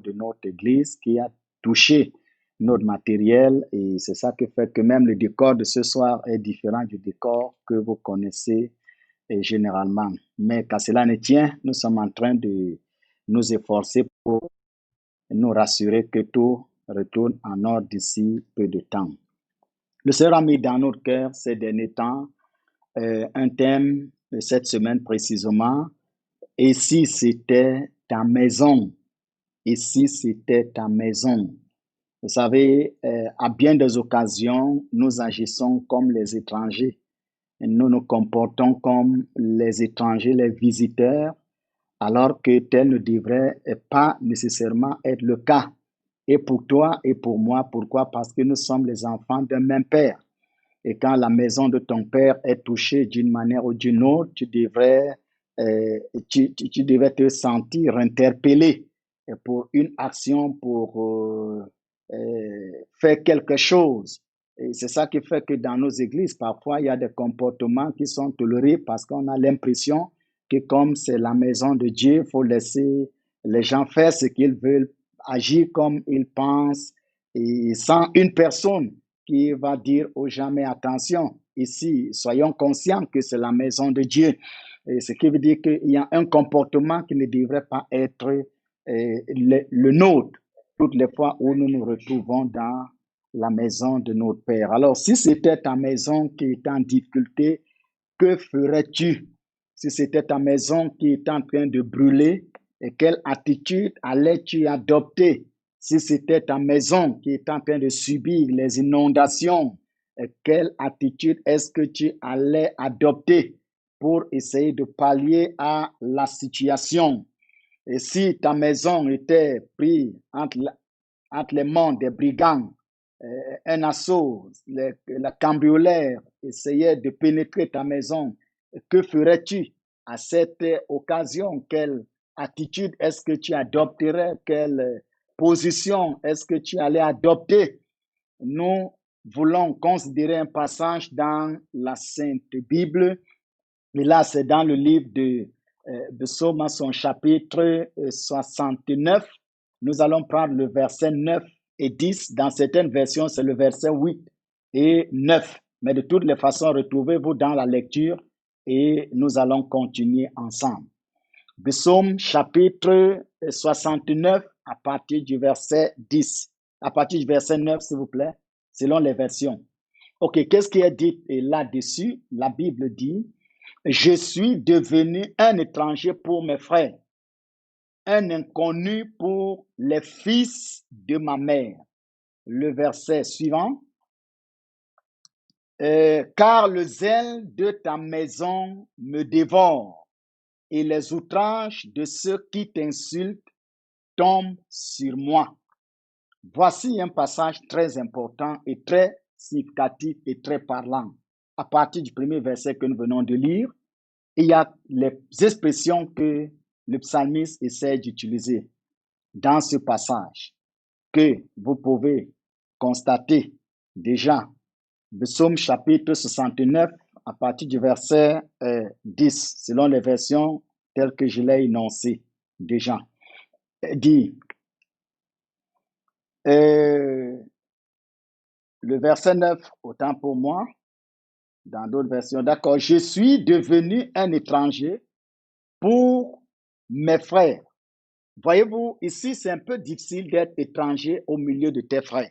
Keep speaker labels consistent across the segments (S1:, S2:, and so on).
S1: de notre église qui a touché notre matériel et c'est ça qui fait que même le décor de ce soir est différent du décor que vous connaissez généralement. Mais qu'à cela ne tient, nous sommes en train de nous efforcer pour nous rassurer que tout retourne en ordre d'ici peu de temps. Le Seigneur a mis dans notre cœur ces derniers temps un thème de cette semaine précisément. Et si c'était ta maison? Et si c'était ta maison? Vous savez, à bien des occasions, nous agissons comme les étrangers. Nous nous comportons comme les étrangers, les visiteurs, alors que tel ne devrait pas nécessairement être le cas. Et pour toi et pour moi, pourquoi? Parce que nous sommes les enfants d'un même Père. Et quand la maison de ton Père est touchée d'une manière ou d'une autre, euh, tu devrais te sentir interpellé pour une action, pour faire quelque chose. Et c'est ça qui fait que dans nos églises, parfois, il y a des comportements qui sont tolérés parce qu'on a l'impression que comme c'est la maison de Dieu, il faut laisser les gens faire ce qu'ils veulent, agir comme ils pensent, et sans une personne qui va dire aux gens, mais attention, ici, soyons conscients que c'est la maison de Dieu. Et ce qui veut dire qu'il y a un comportement qui ne devrait pas être le nôtre toutes les fois où nous nous retrouvons dans la maison de notre Père. Alors, si c'était ta maison qui est en difficulté, que ferais-tu? Si c'était ta maison qui est en train de brûler, et quelle attitude allais-tu adopter? Si c'était ta maison qui est en train de subir les inondations, quelle attitude est-ce que tu allais adopter pour essayer de pallier à la situation? Et si ta maison était prise entre les mains des brigands, un assaut, la cambrioleur essayait de pénétrer ta maison, que ferais-tu à cette occasion? Quelle attitude est-ce que tu adopterais? Quelle position est-ce que tu allais adopter? Nous voulons considérer un passage dans la Sainte Bible, et là c'est dans le livre de Psaume, son chapitre 69. Nous allons prendre le verset 9 et 10. Dans certaines versions, c'est le verset 8 et 9. Mais de toutes les façons, retrouvez-vous dans la lecture et nous allons continuer ensemble. Psaume chapitre 69 à partir du verset 10. À partir du verset 9, s'il vous plaît, selon les versions. OK, qu'est-ce qui est dit là-dessus? La Bible dit, je suis devenu un étranger pour mes frères, un inconnu pour les fils de ma mère. Le verset suivant. Car le zèle de ta maison me dévore et les outrages de ceux qui t'insultent tombent sur moi. Voici un passage très important et très significatif et très parlant. À partir du premier verset que nous venons de lire, il y a les expressions que le psalmiste essaie d'utiliser dans ce passage que vous pouvez constater déjà. Le psaume chapitre 69 à partir du verset 10, selon les versions telles que je l'ai énoncées déjà, dit, le verset 9, autant pour moi, dans d'autres versions, d'accord, je suis devenu un étranger pour mes frères. Voyez-vous, ici, c'est un peu difficile d'être étranger au milieu de tes frères.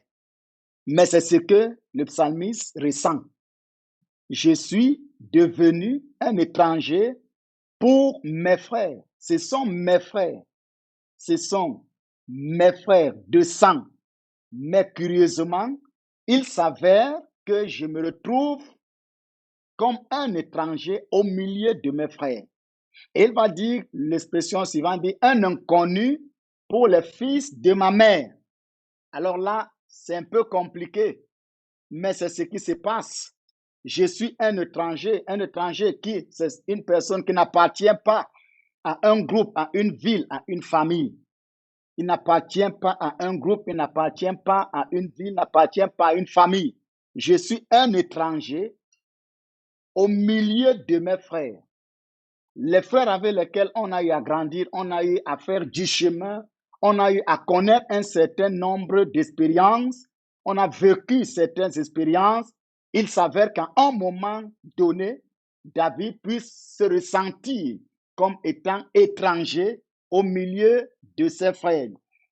S1: Mais c'est ce que le psalmiste ressent. Je suis devenu un étranger pour mes frères. Ce sont mes frères. Ce sont mes frères de sang. Mais curieusement, il s'avère que je me retrouve comme un étranger au milieu de mes frères. Et il va dire l'expression suivante, dit un inconnu pour les fils de ma mère. Alors là, c'est un peu compliqué, mais c'est ce qui se passe. Je suis un étranger qui, c'est une personne qui n'appartient pas à un groupe, à une ville, à une famille. Il n'appartient pas à un groupe, il n'appartient pas à une ville, il n'appartient pas à une famille. Je suis un étranger au milieu de mes frères. Les frères avec lesquels on a eu à grandir, on a eu à faire du chemin on a eu à connaître un certain nombre d'expériences, on a vécu certaines expériences. Il s'avère qu'à un moment donné, David puisse se ressentir comme étant étranger au milieu de ses frères.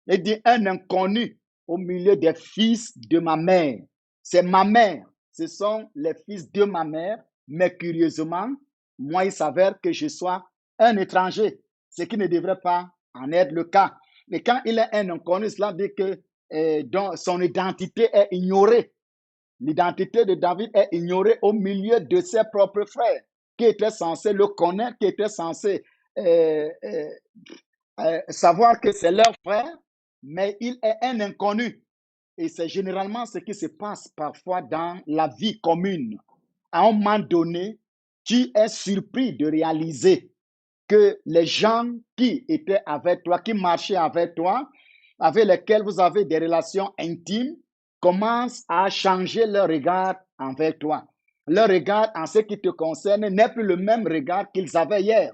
S1: Il dit un inconnu au milieu des fils de ma mère. C'est ma mère, ce sont les fils de ma mère, mais curieusement, moi, il s'avère que je sois un étranger, ce qui ne devrait pas en être le cas. Mais quand il est un inconnu, cela dit que son identité est ignorée. L'identité de David est ignorée au milieu de ses propres frères, qui étaient censés le connaître, qui étaient censés euh, euh, savoir que c'est leur frère, mais il est un inconnu. Et c'est généralement ce qui se passe parfois dans la vie commune. À un moment donné, tu es surpris de réaliser que les gens qui étaient avec toi, qui marchaient avec toi, avec lesquels vous avez des relations intimes, commencent à changer leur regard envers toi. Leur regard en ce qui te concerne n'est plus le même regard qu'ils avaient hier.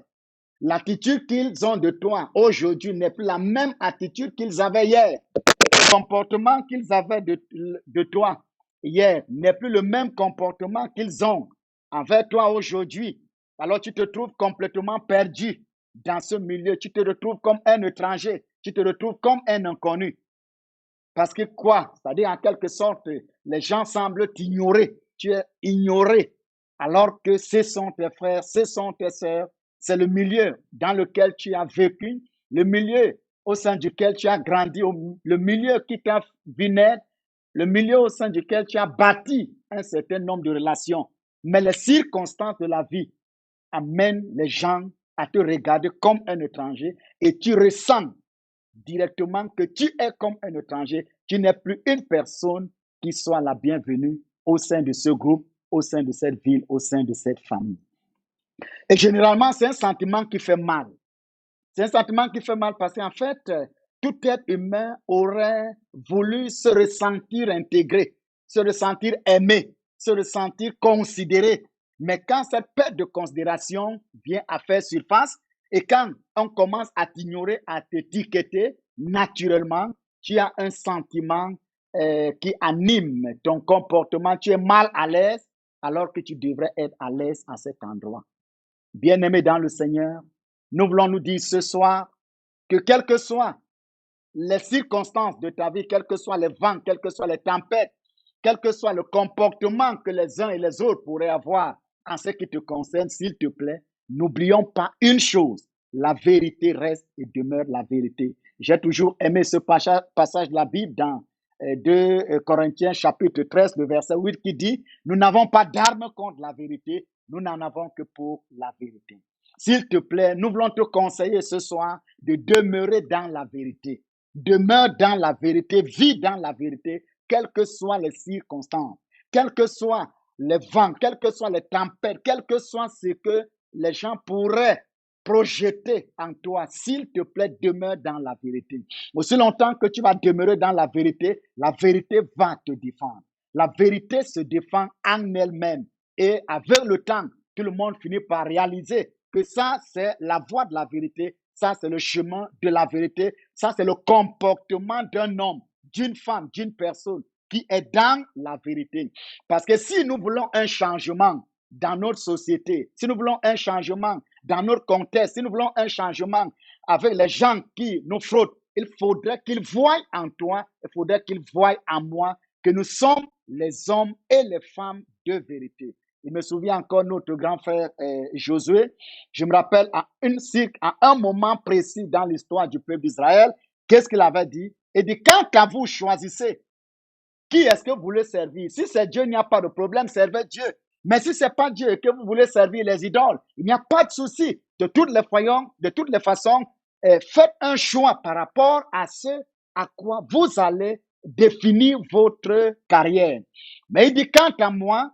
S1: L'attitude qu'ils ont de toi aujourd'hui n'est plus la même attitude qu'ils avaient hier. Le comportement qu'ils avaient de toi hier n'est plus le même comportement qu'ils ont envers toi aujourd'hui. Alors tu te trouves complètement perdu dans ce milieu. Tu te retrouves comme un étranger. Tu te retrouves comme un inconnu. Parce que quoi? C'est-à-dire en quelque sorte, les gens semblent t'ignorer. Tu es ignoré. Alors que ce sont tes frères, ce sont tes sœurs. C'est le milieu dans lequel tu as vécu, le milieu au sein duquel tu as grandi, le milieu qui t'a vu naître, le milieu au sein duquel tu as bâti un certain nombre de relations. Mais les circonstances de la vie amènent les gens à te regarder comme un étranger et tu ressens directement que tu es comme un étranger, tu n'es plus une personne qui soit la bienvenue au sein de ce groupe, au sein de cette ville, au sein de cette famille. Et généralement, c'est un sentiment qui fait mal. C'est un sentiment qui fait mal parce qu'en fait, tout être humain aurait voulu se ressentir intégré, se ressentir aimé, se ressentir considéré. Mais quand cette perte de considération vient à faire surface et quand on commence à t'ignorer, à t'étiqueter, naturellement, tu as un sentiment qui anime ton comportement. Tu es mal à l'aise alors que tu devrais être à l'aise à cet endroit. Bien-aimés dans le Seigneur, nous voulons nous dire ce soir que quelles que soient les circonstances de ta vie, quels que soient les vents, quelles que soient les tempêtes, quel que soit le comportement que les uns et les autres pourraient avoir en ce qui te concerne, s'il te plaît, n'oublions pas une chose, la vérité reste et demeure la vérité. J'ai toujours aimé ce passage de la Bible dans 2 Corinthiens chapitre 13, le verset 8 qui dit, nous n'avons pas d'armes contre la vérité, nous n'en avons que pour la vérité. S'il te plaît, nous voulons te conseiller ce soir de demeurer dans la vérité. Demeure dans la vérité, vis dans la vérité, quelles que soient les circonstances, quels que soient les vents, quelles que soient les tempêtes, quel que soit ce que les gens pourraient projeter en toi. S'il te plaît, demeure dans la vérité. Aussi longtemps que tu vas demeurer dans la vérité va te défendre. La vérité se défend en elle-même. Et avec le temps, tout le monde finit par réaliser que ça, c'est la voie de la vérité, ça, c'est le chemin de la vérité, ça, c'est le comportement d'un homme, d'une femme, d'une personne qui est dans la vérité. Parce que si nous voulons un changement dans notre société, si nous voulons un changement dans notre contexte, si nous voulons un changement avec les gens qui nous frottent, il faudrait qu'ils voient en toi, il faudrait qu'ils voient en moi que nous sommes les hommes et les femmes de vérité. Il me souvient encore notre grand frère Josué. Je me rappelle à un moment précis dans l'histoire du peuple d'Israël, qu'est-ce qu'il avait dit? Il dit, quant à vous, choisissez qui est-ce que vous voulez servir. Si c'est Dieu, il n'y a pas de problème, servez Dieu. Mais si ce n'est pas Dieu et que vous voulez servir les idoles, il n'y a pas de souci. De toutes les façons, faites un choix par rapport à ce à quoi vous allez définir votre carrière. Mais il dit, quant à moi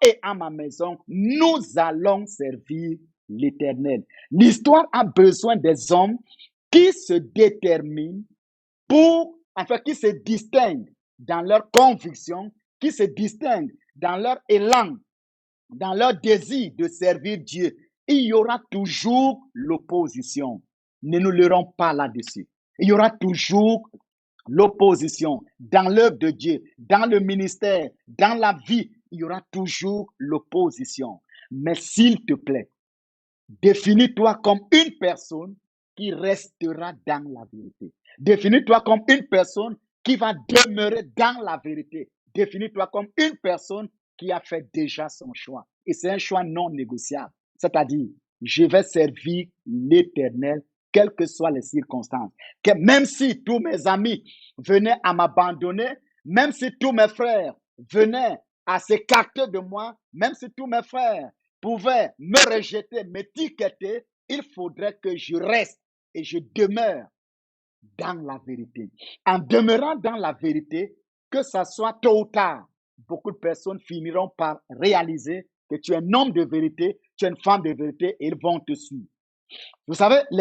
S1: et à ma maison, nous allons servir l'Éternel. L'histoire a besoin des hommes qui se déterminent qui se distinguent dans leur conviction, qui se distinguent dans leur élan, dans leur désir de servir Dieu. Il y aura toujours l'opposition. Ne nous leurrons pas là-dessus. Il y aura toujours l'opposition dans l'œuvre de Dieu, dans le ministère, dans la vie. Il y aura toujours l'opposition. Mais s'il te plaît, définis-toi comme une personne qui restera dans la vérité. Définis-toi comme une personne qui va demeurer dans la vérité. Définis-toi comme une personne qui a fait déjà son choix. Et c'est un choix non négociable. C'est-à-dire, je vais servir l'Éternel, quelles que soient les circonstances. Que même si tous mes amis venaient à m'abandonner, même si tous mes frères venaient à s'écarter de moi, même si tous mes frères pouvaient me rejeter, m'étiqueter, il faudrait que je reste et je demeure dans la vérité. En demeurant dans la vérité, que ça soit tôt ou tard, beaucoup de personnes finiront par réaliser que tu es un homme de vérité, tu es une femme de vérité et ils vont te suivre. Vous savez, il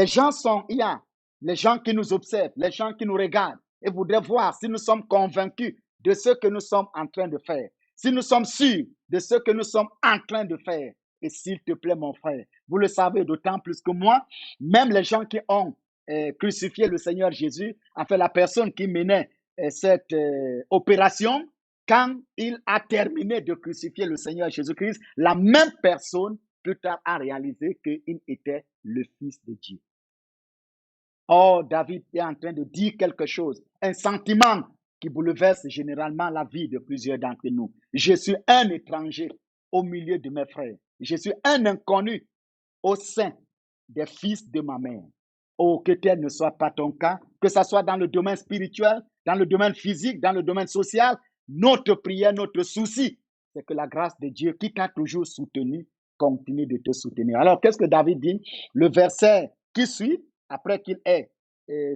S1: y a les gens qui nous observent, les gens qui nous regardent et voudraient voir si nous sommes convaincus de ce que nous sommes en train de faire, si nous sommes sûrs de ce que nous sommes en train de faire. Et s'il te plaît, mon frère, vous le savez d'autant plus que moi, même les gens qui ont crucifié le Seigneur Jésus, enfin la personne qui menait cette opération, quand il a terminé de crucifier le Seigneur Jésus-Christ, la même personne plus tard a réalisé qu'il était le Fils de Dieu. Or, David est en train de dire quelque chose, un sentiment qui bouleverse généralement la vie de plusieurs d'entre nous. Je suis un étranger au milieu de mes frères. Je suis un inconnu au sein des fils de ma mère. Oh, que tel ne soit pas ton cas, que ce soit dans le domaine spirituel, dans le domaine physique, dans le domaine social, notre prière, notre souci, c'est que la grâce de Dieu qui t'a toujours soutenu continue de te soutenir. Alors, qu'est-ce que David dit? Le verset qui suit, après qu'il ait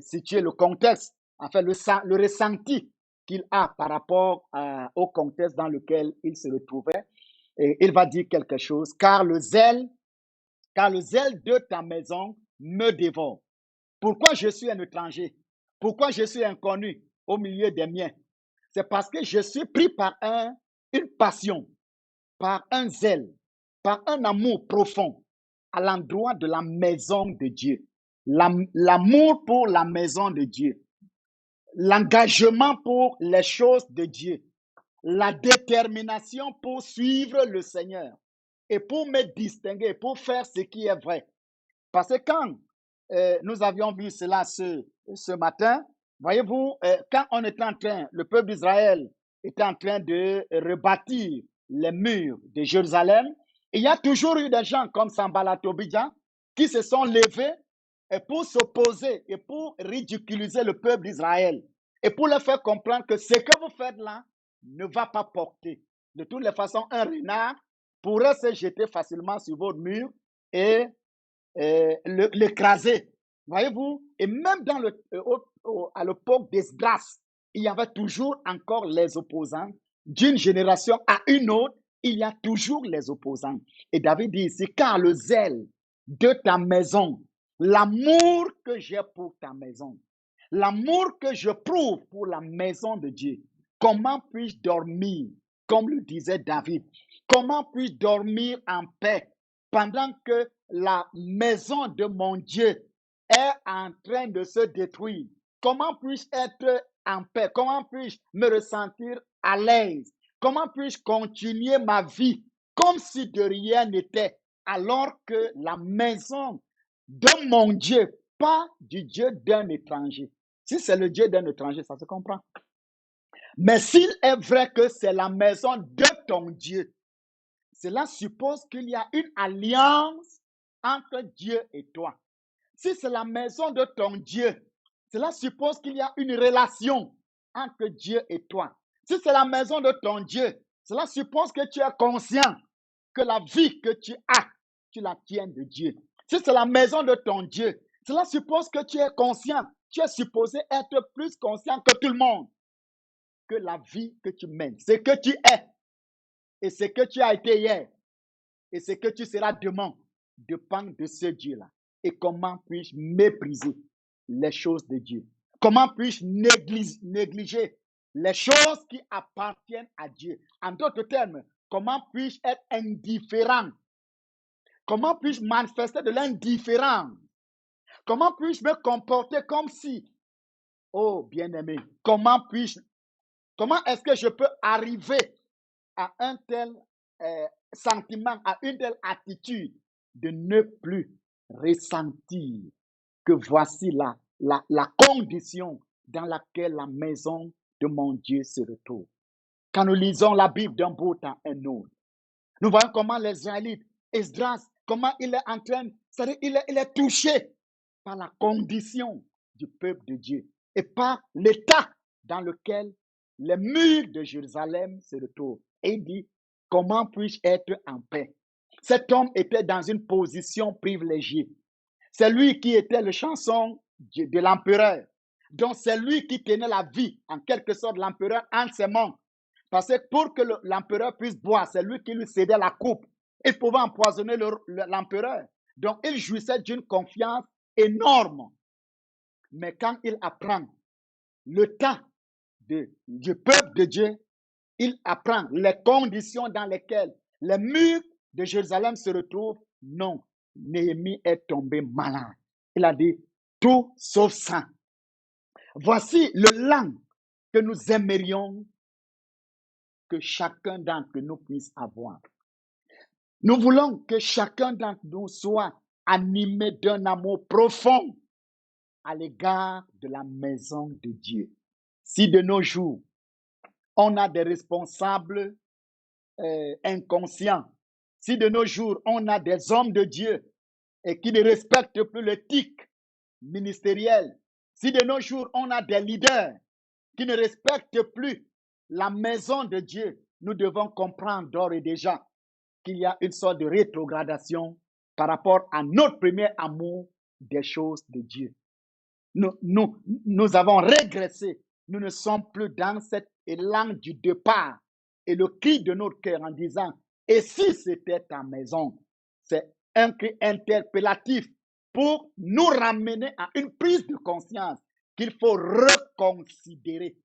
S1: situé le contexte, enfin le ressenti qu'il a par rapport au contexte dans lequel il se retrouvait, et il va dire quelque chose, car le zèle de ta maison me dévore. Pourquoi je suis un étranger? Pourquoi je suis inconnu au milieu des miens? C'est parce que je suis pris par une passion, par un zèle, par un amour profond à l'endroit de la maison de Dieu. L'amour pour la maison de Dieu, l'engagement pour les choses de Dieu, la détermination pour suivre le Seigneur et pour me distinguer, pour faire ce qui est vrai. Parce que quand nous avions vu cela ce matin, voyez-vous, quand on était en train, le peuple d'Israël était en train de rebâtir les murs de Jérusalem, il y a toujours eu des gens comme Sanballat Tobidja qui se sont levés pour s'opposer et pour ridiculiser le peuple d'Israël et pour leur faire comprendre que ce que vous faites là ne va pas porter. De toutes les façons, un renard pourrait se jeter facilement sur votre mur et l'écraser. Voyez-vous? Et même à l'époque d'Esdras, il y avait toujours encore les opposants. D'une génération à une autre, il y a toujours les opposants. Et David dit ici, car le zèle de ta maison, l'amour que j'ai pour ta maison, l'amour que je prouve pour la maison de Dieu, comment puis-je dormir, comme le disait David, comment puis-je dormir en paix pendant que la maison de mon Dieu est en train de se détruire? Comment puis-je être en paix? Comment puis-je me ressentir à l'aise? Comment puis-je continuer ma vie comme si de rien n'était, alors que la maison de mon Dieu, pas du Dieu d'un étranger. Si c'est le Dieu d'un étranger, ça se comprend. Mais s'il est vrai que c'est la maison de ton Dieu, cela suppose qu'il y a une alliance entre Dieu et toi. Si c'est la maison de ton Dieu, cela suppose qu'il y a une relation entre Dieu et toi. Si c'est la maison de ton Dieu, cela suppose que tu es conscient que la vie que tu as, tu la tiens de Dieu. Si c'est la maison de ton Dieu, cela suppose que tu es conscient, tu es supposé être plus conscient que tout le monde, que la vie que tu mènes, ce que tu es et ce que tu as été hier et ce que tu seras demain dépend de ce Dieu-là. Et comment puis-je mépriser les choses de Dieu? Comment puis-je négliger les choses qui appartiennent à Dieu? En d'autres termes, comment puis-je être indifférent? Comment puis-je manifester de l'indifférence Comment puis-je me comporter comme si, oh bien-aimé, comment est-ce que je peux arriver à un tel sentiment, à une telle attitude de ne plus ressentir que voici la condition dans laquelle la maison de mon Dieu se retrouve. Quand nous lisons la Bible d'un bout à un autre, nous voyons comment les Israélites, Esdras, comment il est en train, c'est-à-dire il est touché par la condition du peuple de Dieu et par l'état dans lequel les murs de Jérusalem se retrouvent. Et il dit, comment puis-je être en paix? Cet homme était dans une position privilégiée. C'est lui qui était le chanson de l'empereur. Donc c'est lui qui tenait la vie, en quelque sorte, l'empereur en ses mains. Parce que pour que l'empereur puisse boire, c'est lui qui lui cédait la coupe. Il pouvait empoisonner l'empereur. Donc il jouissait d'une confiance énorme. Mais quand il apprend le temps du peuple de Dieu, il apprend les conditions dans lesquelles les murs de Jérusalem se retrouvent. Non, Néhémie est tombé malade. Il a dit, tout sauf ça. Voici le lan que nous aimerions que chacun d'entre nous puisse avoir. Nous voulons que chacun d'entre nous soit animé d'un amour profond à l'égard de la maison de Dieu. Si de nos jours, on a des responsables inconscients, si de nos jours, on a des hommes de Dieu et qui ne respectent plus l'éthique ministérielle, si de nos jours, on a des leaders qui ne respectent plus la maison de Dieu, nous devons comprendre d'ores et déjà qu'il y a une sorte de rétrogradation par rapport à notre premier amour des choses de Dieu. Nous avons régressé. Nous ne sommes plus dans cet élan du départ et le cri de notre cœur en disant, et si c'était ta maison? C'est un cri interpellatif pour nous ramener à une prise de conscience qu'il faut reconsidérer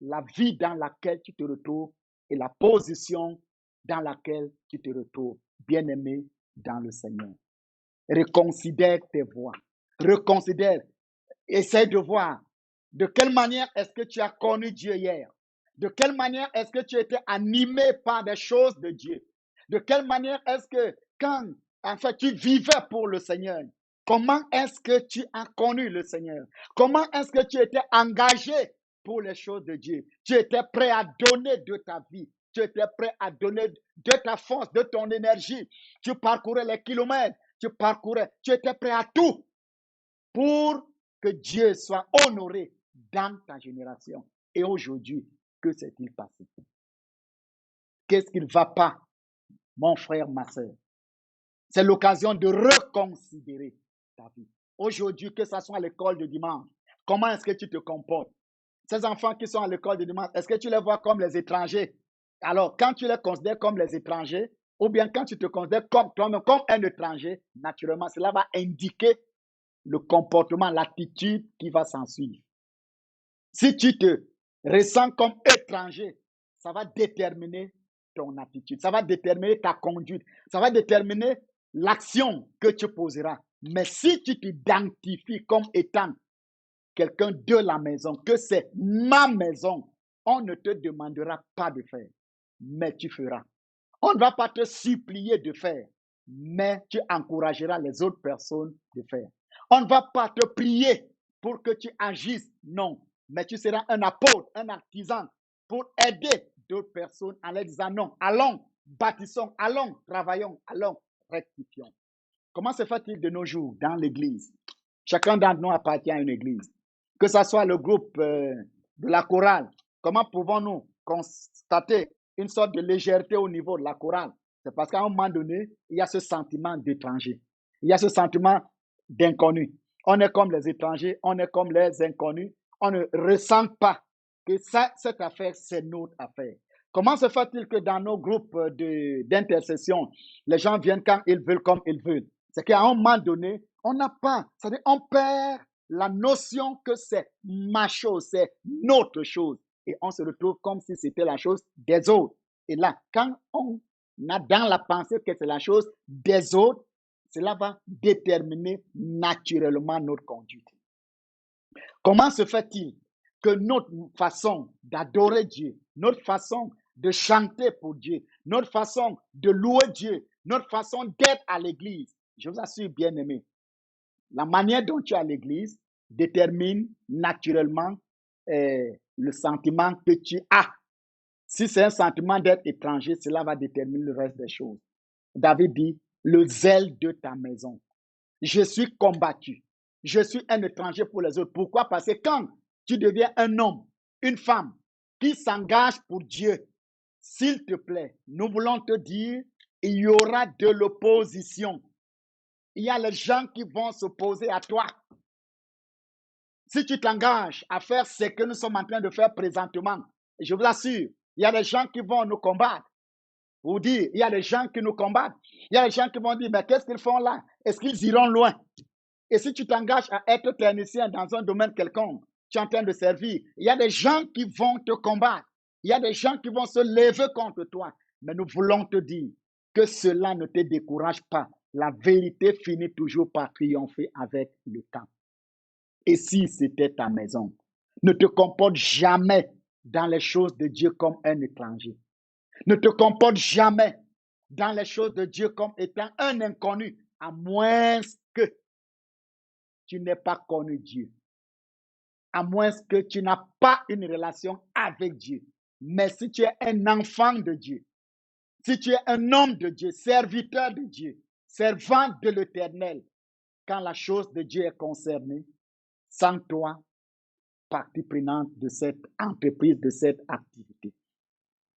S1: la vie dans laquelle tu te retrouves et la position dans laquelle tu te retrouves, bien-aimé dans le Seigneur. Reconsidère tes voies. Reconsidère. Essaie de voir de quelle manière est-ce que tu as connu Dieu hier. De quelle manière est-ce que tu étais animé par des choses de Dieu. De quelle manière est-ce que quand en fait tu vivais pour le Seigneur, comment est-ce que tu as connu le Seigneur? Comment est-ce que tu étais engagé pour les choses de Dieu? Tu étais prêt à donner de ta vie. Tu étais prêt à donner de ta force, de ton énergie. Tu parcourais les kilomètres. Tu étais prêt à tout pour que Dieu soit honoré dans ta génération. Et aujourd'hui, que s'est-il passé? Qu'est-ce qui ne va pas, mon frère, ma soeur? C'est l'occasion de reconsidérer ta vie. Aujourd'hui, que ce soit à l'école de dimanche, comment est-ce que tu te comportes? Ces enfants qui sont à l'école de dimanche, est-ce que tu les vois comme les étrangers? Alors, quand tu les considères comme les étrangers, ou bien quand tu te considères comme toi-même comme un étranger, naturellement, cela va indiquer le comportement, l'attitude qui va s'en suivre. Si tu te ressens comme étranger, ça va déterminer ton attitude, ça va déterminer ta conduite, ça va déterminer l'action que tu poseras. Mais si tu t'identifies comme étant quelqu'un de la maison, que c'est ma maison, on ne te demandera pas de faire, mais tu feras. On ne va pas te supplier de faire, mais tu encourageras les autres personnes de faire. On ne va pas te prier pour que tu agisses, non, mais tu seras un apôtre, un artisan pour aider d'autres personnes en leur disant non, allons, bâtissons, allons, travaillons, allons, rectifions. Comment se fait-il de nos jours dans l'église? Chacun d'entre nous appartient à une église. Que ce soit le groupe de la chorale, comment pouvons-nous constater une sorte de légèreté au niveau de la chorale? C'est parce qu'à un moment donné, il y a ce sentiment d'étranger. Il y a ce sentiment d'inconnu. On est comme les étrangers, on est comme les inconnus. On ne ressent pas que cette affaire, c'est notre affaire. Comment se fait-il que dans nos groupes d'intercession, les gens viennent quand ils veulent, comme ils veulent? C'est qu'à un moment donné, on n'a pas, c'est-à-dire on perd la notion que c'est ma chose, c'est notre chose. Et on se retrouve comme si c'était la chose des autres. Et là, quand on a dans la pensée que c'est la chose des autres, cela va déterminer naturellement notre conduite. Comment se fait-il que notre façon d'adorer Dieu, notre façon de chanter pour Dieu, notre façon de louer Dieu, notre façon d'être à l'église, je vous assure, bien aimé, la manière dont tu es à l'église détermine naturellement le sentiment que tu as. Si c'est un sentiment d'être étranger, cela va déterminer le reste des choses. David dit, le zèle de ta maison. Je suis combattu. Je suis un étranger pour les autres. Pourquoi? Parce que quand tu deviens un homme, une femme qui s'engage pour Dieu, s'il te plaît, nous voulons te dire, il y aura de l'opposition. Il y a les gens qui vont s'opposer à toi. Si tu t'engages à faire ce que nous sommes en train de faire présentement, je vous assure, il y a des gens qui vont nous combattre. Vous dire, il y a des gens qui nous combattent. Il y a des gens qui vont dire, mais qu'est-ce qu'ils font là? Est-ce qu'ils iront loin? Et si tu t'engages à être technicien dans un domaine quelconque, tu es en train de servir, il y a des gens qui vont te combattre. Il y a des gens qui vont se lever contre toi. Mais nous voulons te dire que cela ne te décourage pas. La vérité finit toujours par triompher avec le temps. Et si c'était ta maison, ne te comporte jamais dans les choses de Dieu comme un étranger. Ne te comporte jamais dans les choses de Dieu comme étant un inconnu, à moins que tu n'aies pas connu Dieu. À moins que tu n'as pas une relation avec Dieu. Mais si tu es un enfant de Dieu, si tu es un homme de Dieu, serviteur de Dieu, servant de l'Éternel, quand la chose de Dieu est concernée, sans toi, partie prenante de cette entreprise, de cette activité.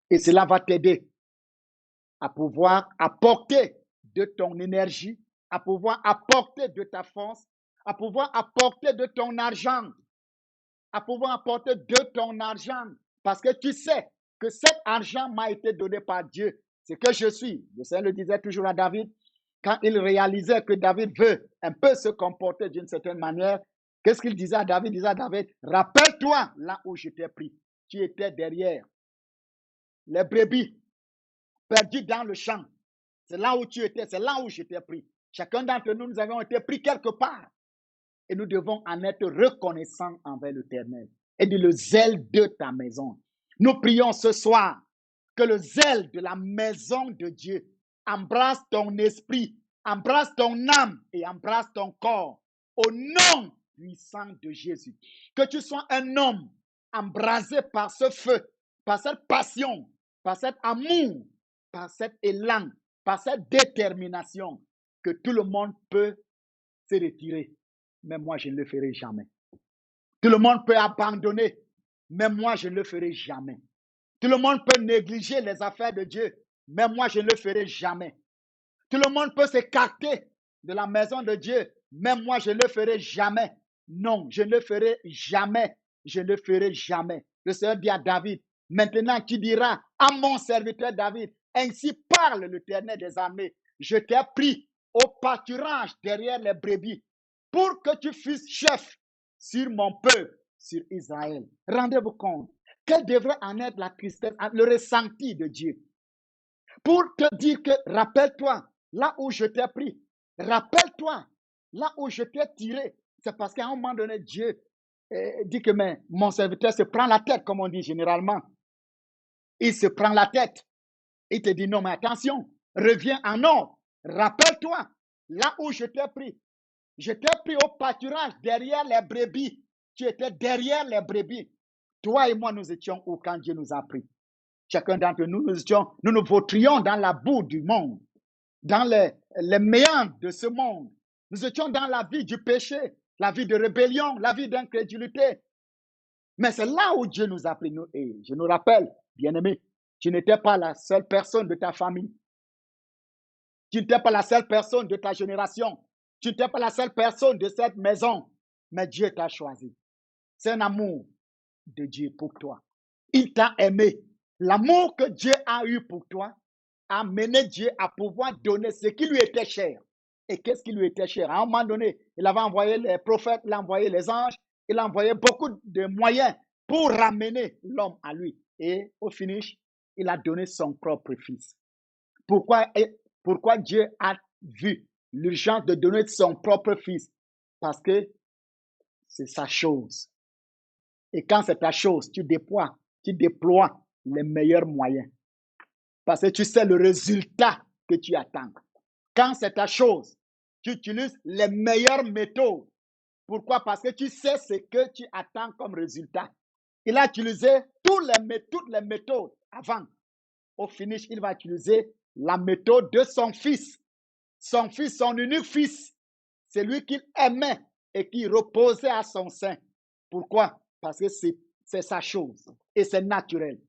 S1: Et cela va t'aider à pouvoir apporter de ton énergie, à pouvoir apporter de ta force, à pouvoir apporter de ton argent, à pouvoir apporter de ton argent, parce que tu sais que cet argent m'a été donné par Dieu. C'est que je suis. Le Seigneur le disait toujours à David, quand il réalisait que David veut un peu se comporter d'une certaine manière, qu'est-ce qu'il disait à David? Il disait à David, rappelle-toi là où je t'ai pris. Tu étais derrière les brebis, perdues dans le champ. C'est là où tu étais, c'est là où je t'ai pris. Chacun d'entre nous, nous avons été pris quelque part. Et nous devons en être reconnaissants envers l'Éternel. Et de le zèle de ta maison. Nous prions ce soir que le zèle de la maison de Dieu embrasse ton esprit, embrasse ton âme et embrasse ton corps. Au nom puissant de Jésus. Que tu sois un homme embrasé par ce feu, par cette passion, par cet amour, par cet élan, par cette détermination, que tout le monde peut se retirer. Mais moi, je ne le ferai jamais. Tout le monde peut abandonner, mais moi, je ne le ferai jamais. Tout le monde peut négliger les affaires de Dieu, mais moi, je ne le ferai jamais. Tout le monde peut s'écarter de la maison de Dieu, mais moi, je ne le ferai jamais. Non, je ne le ferai jamais. Je ne le ferai jamais. Le Seigneur dit à David, maintenant tu diras à mon serviteur David, ainsi parle l'Éternel des armées, je t'ai pris au pâturage derrière les brebis pour que tu fusses chef sur mon peuple, sur Israël. Rendez-vous compte, quelle devrait en être la tristesse, le ressenti de Dieu pour te dire que, rappelle-toi, là où je t'ai pris, rappelle-toi, là où je t'ai tiré, c'est parce qu'à un moment donné, Dieu dit que mon serviteur se prend la tête, comme on dit généralement. Il se prend la tête. Il te dit, non, mais attention, reviens en ordre. Rappelle-toi, là où je t'ai pris. Je t'ai pris au pâturage derrière les brebis. Tu étais derrière les brebis. Toi et moi, nous étions où quand Dieu nous a pris? Chacun d'entre nous, nous nous vautrions dans la boue du monde, dans les méandres de ce monde. Nous étions dans la vie du péché, la vie de rébellion, la vie d'incrédulité. Mais c'est là où Dieu nous a pris. Et je nous rappelle, bien-aimé, tu n'étais pas la seule personne de ta famille. Tu n'étais pas la seule personne de ta génération. Tu n'étais pas la seule personne de cette maison. Mais Dieu t'a choisi. C'est un amour de Dieu pour toi. Il t'a aimé. L'amour que Dieu a eu pour toi a mené Dieu à pouvoir donner ce qui lui était cher. Et qu'est-ce qui lui était cher? À un moment donné, il avait envoyé les prophètes, il a envoyé les anges, il a envoyé beaucoup de moyens pour ramener l'homme à lui. Et au finish, il a donné son propre fils. Pourquoi Dieu a vu l'urgence de donner son propre fils parce que c'est sa chose. Et quand c'est ta chose, tu déploies les meilleurs moyens parce que tu sais le résultat que tu attends. Quand c'est ta chose, tu utilises les meilleures méthodes. Pourquoi? Parce que tu sais ce que tu attends comme résultat. Il a utilisé toutes les méthodes avant. Au finish, il va utiliser la méthode de son fils. Son fils, son unique fils. C'est lui qu'il aimait et qui reposait à son sein. Pourquoi? Parce que c'est sa chose et c'est naturel.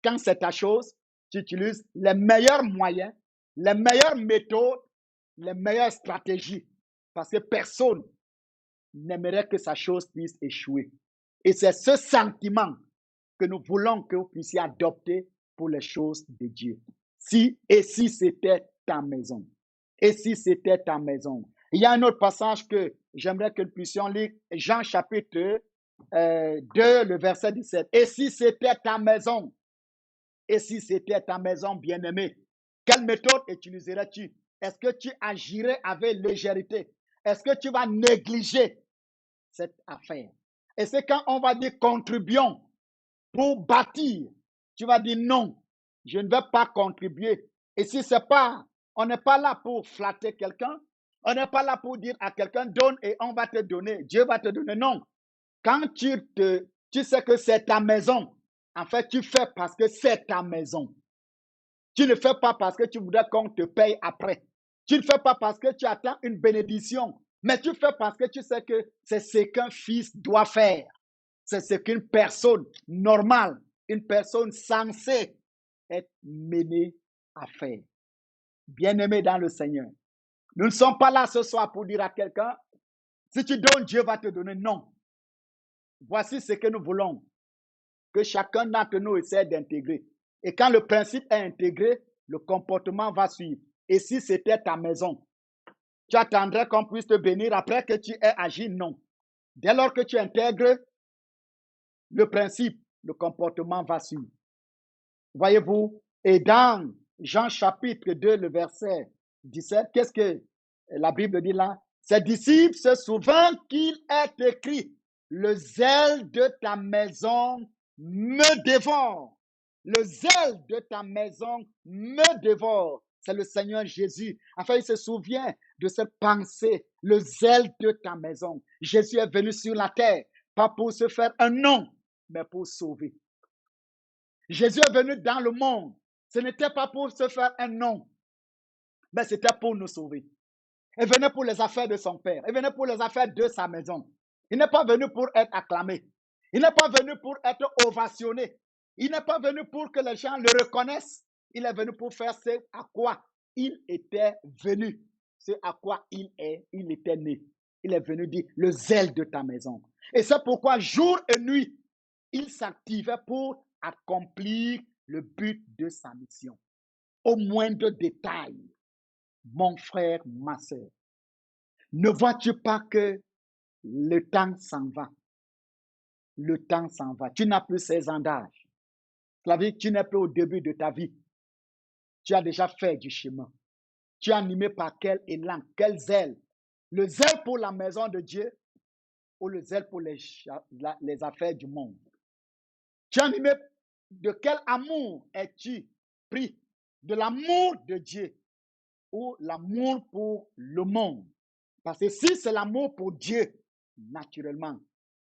S1: Quand c'est ta chose, tu utilises les meilleurs moyens, les meilleures méthodes, les meilleures stratégies. Parce que personne n'aimerait que sa chose puisse échouer. Et c'est ce sentiment que nous voulons que vous puissiez adopter pour les choses de Dieu. Si c'était ta maison. Et si c'était ta maison. Il y a un autre passage que j'aimerais que nous puissions lire, Jean chapitre 2, le verset 17. Et si c'était ta maison, et si c'était ta maison bien-aimée, quelle méthode utiliserais-tu? Est-ce que tu agirais avec légèreté? Est-ce que tu vas négliger cette affaire? Et c'est quand on va dire contribuons pour bâtir, tu vas dire non, je ne vais pas contribuer. Et si c'est pas, on n'est pas là pour flatter quelqu'un, on n'est pas là pour dire à quelqu'un donne et on va te donner, Dieu va te donner. Non. Quand tu sais que c'est ta maison, en fait, tu fais parce que c'est ta maison. Tu ne fais pas parce que tu voudrais qu'on te paye après. Tu ne fais pas parce que tu attends une bénédiction, mais tu fais parce que tu sais que c'est ce qu'un fils doit faire. C'est ce qu'une personne normale, une personne censée être menée à faire. Bien-aimé dans le Seigneur, nous ne sommes pas là ce soir pour dire à quelqu'un, si tu donnes, Dieu va te donner. Non. Voici ce que nous voulons, que chacun d'entre nous essaie d'intégrer. Et quand le principe est intégré, le comportement va suivre. Et si c'était ta maison, tu attendrais qu'on puisse te bénir après que tu aies agi? Non. Dès lors que tu intègres le principe, le comportement va suivre. Voyez-vous? Et dans Jean chapitre 2, le verset 17, qu'est-ce que la Bible dit là? Ses disciples se souviennent qu'il est écrit, le zèle de ta maison me dévore. Le zèle de ta maison me dévore. C'est le Seigneur Jésus. Enfin, il se souvient de cette pensée, le zèle de ta maison. Jésus est venu sur la terre, pas pour se faire un nom, mais pour sauver. Jésus est venu dans le monde. Ce n'était pas pour se faire un nom, mais c'était pour nous sauver. Il venait pour les affaires de son Père. Il venait pour les affaires de sa maison. Il n'est pas venu pour être acclamé. Il n'est pas venu pour être ovationné. Il n'est pas venu pour que les gens le reconnaissent. Il est venu pour faire ce à quoi il était venu. Ce à quoi il était né. Il est venu dire le zèle de ta maison. Et c'est pourquoi jour et nuit, il s'activait pour accomplir le but de sa mission. Au moindre détail, mon frère, ma soeur, ne vois-tu pas que le temps s'en va? Le temps s'en va. Tu n'as plus 16 ans d'âge. Cela veut dire que tu n'es plus au début de ta vie. Tu as déjà fait du chemin. Tu es animé par quel élan, quel zèle? Le zèle pour la maison de Dieu ou le zèle pour les affaires du monde? Tu es animé de quel amour es-tu pris? De l'amour de Dieu ou l'amour pour le monde? Parce que si c'est l'amour pour Dieu, naturellement,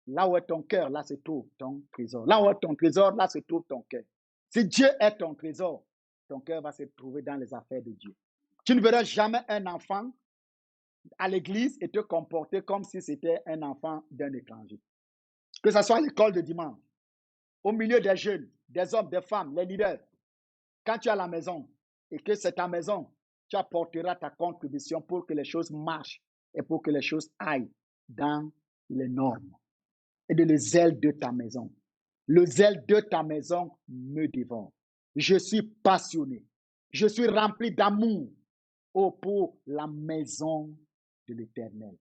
S1: là où est ton cœur, là se trouve ton trésor. Là où est ton trésor, là se trouve ton cœur. Si Dieu est ton trésor, ton cœur va se trouver dans les affaires de Dieu. Tu ne verras jamais un enfant à l'église et te comporter comme si c'était un enfant d'un étranger. Que ce soit à l'école de dimanche, au milieu des jeunes, des hommes, des femmes, les leaders, quand tu es à la maison et que c'est ta maison, tu apporteras ta contribution pour que les choses marchent et pour que les choses aillent dans les normes. Et de le zèle de ta maison. Le zèle de ta maison me dévore. Je suis passionné. Je suis rempli d'amour pour la maison de l'Éternel.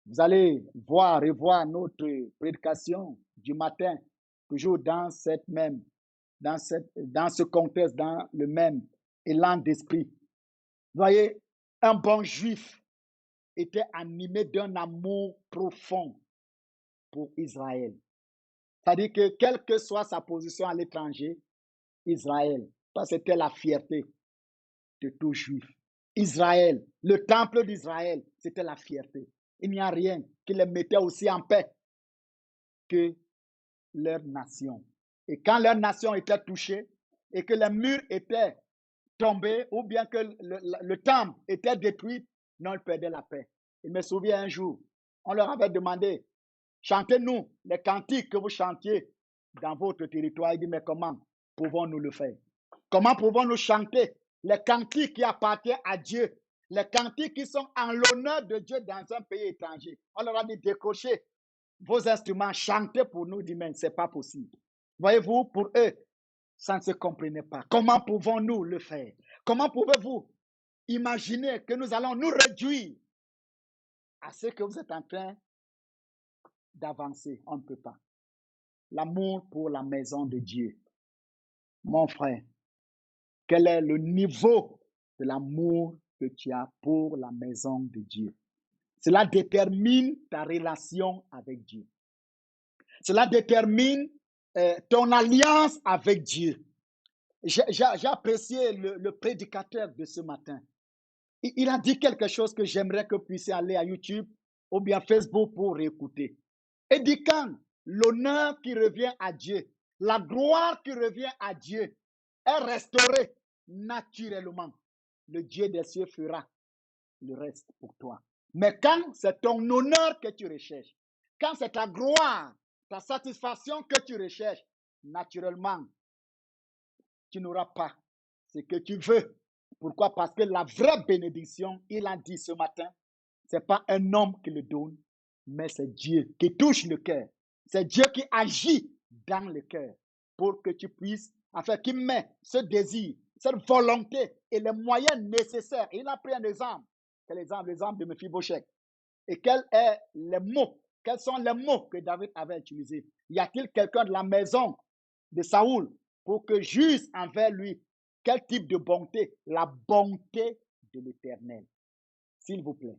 S1: Vous allez revoir notre prédication du matin, toujours dans ce contexte, dans le même élan d'esprit. Voyez, Un bon juif était animé d'un amour profond pour Israël. C'est-à-dire que quelle que soit sa position à l'étranger, Israël, ça c'était la fierté de tout juif. Israël, le temple d'Israël, c'était la fierté. Il n'y a rien qui les mettait aussi en paix que leur nation. Et quand leur nation était touchée et que les murs étaient tombés ou bien que le temple était détruit, non, ils perdaient la paix. Je me souviens un jour, on leur avait demandé, chantez-nous les cantiques que vous chantiez dans votre territoire. Il dit, mais comment pouvons-nous le faire? Comment pouvons-nous chanter les cantiques qui appartiennent à Dieu, les cantiques qui sont en l'honneur de Dieu dans un pays étranger? On leur a dit, décrochez vos instruments, chantez pour nous. Il dit, mais ce n'est pas possible. Voyez-vous, pour eux, ça ne se comprenait pas. Comment pouvons-nous le faire? Comment pouvez-vous imaginer que nous allons nous réduire à ce que vous êtes en train d'avancer? On ne peut pas. L'amour pour la maison de Dieu. Mon frère, quel est le niveau de l'amour que tu as pour la maison de Dieu? Cela détermine ta relation avec Dieu. Cela détermine ton alliance avec Dieu. J'ai apprécié le prédicateur de ce matin. Il a dit quelque chose que j'aimerais que vous puissiez aller à YouTube ou bien Facebook pour réécouter. Il dit quand l'honneur qui revient à Dieu, la gloire qui revient à Dieu est restaurée naturellement, le Dieu des cieux fera le reste pour toi. Mais quand c'est ton honneur que tu recherches, quand c'est ta gloire, ta satisfaction que tu recherches, naturellement, tu n'auras pas ce que tu veux. Pourquoi? Parce que la vraie bénédiction, il a dit ce matin, ce n'est pas un homme qui le donne, mais c'est Dieu qui touche le cœur. C'est Dieu qui agit dans le cœur pour que tu puisses, enfin, qui met ce désir, cette volonté et les moyens nécessaires. Il a pris un exemple. Quel exemple? L'exemple de Mephibosheth. Et quels sont les mots que David avait utilisés? Y a-t-il quelqu'un de la maison de Saoul pour que juge envers lui? Quel type de bonté? La bonté de l'Éternel. S'il vous plaît.